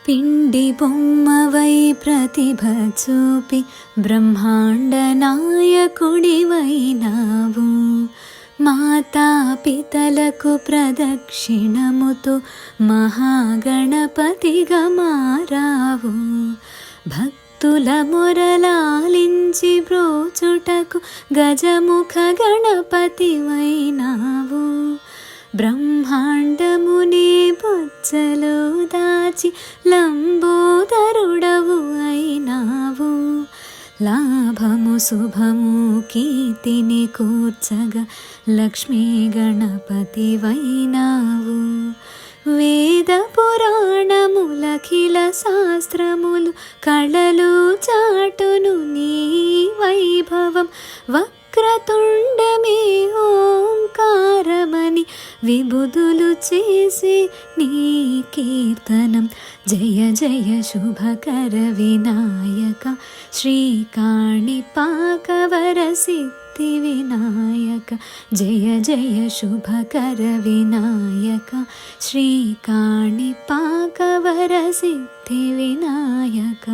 పిండి బొమ్మవై ప్రతిభ చూపి బ్రహ్మాండ నాయకుడివైనావు. మాతాపితలకు ప్రదక్షిణముతో మహాగణపతిగా మారావు. భక్తుల మొరలాలించి బ్రోచుటకు గజముఖ గణపతివైనావు. బ్రహ్మాండమునే బొజ్జలో దాచి లంబోదరుడవు అయినావు. లాభము శుభము కీర్తిని కూర్చగా లక్ష్మీ గణపతివైనావు. వేద పురాణములఖిల శాస్త్రములు కళలు చాటును నీ వైభవం. వక్రతుండమే ఓంకారమని విబుధులు చేసి నీ కీర్తనం. జయ జయ శుభకర వినాయక శ్రీకాణిపాకవర సిద్ధి వినాయక. జయ జయ శుభకర వినాయక శ్రీకాణిపాకవర సిద్ధి వినాయక.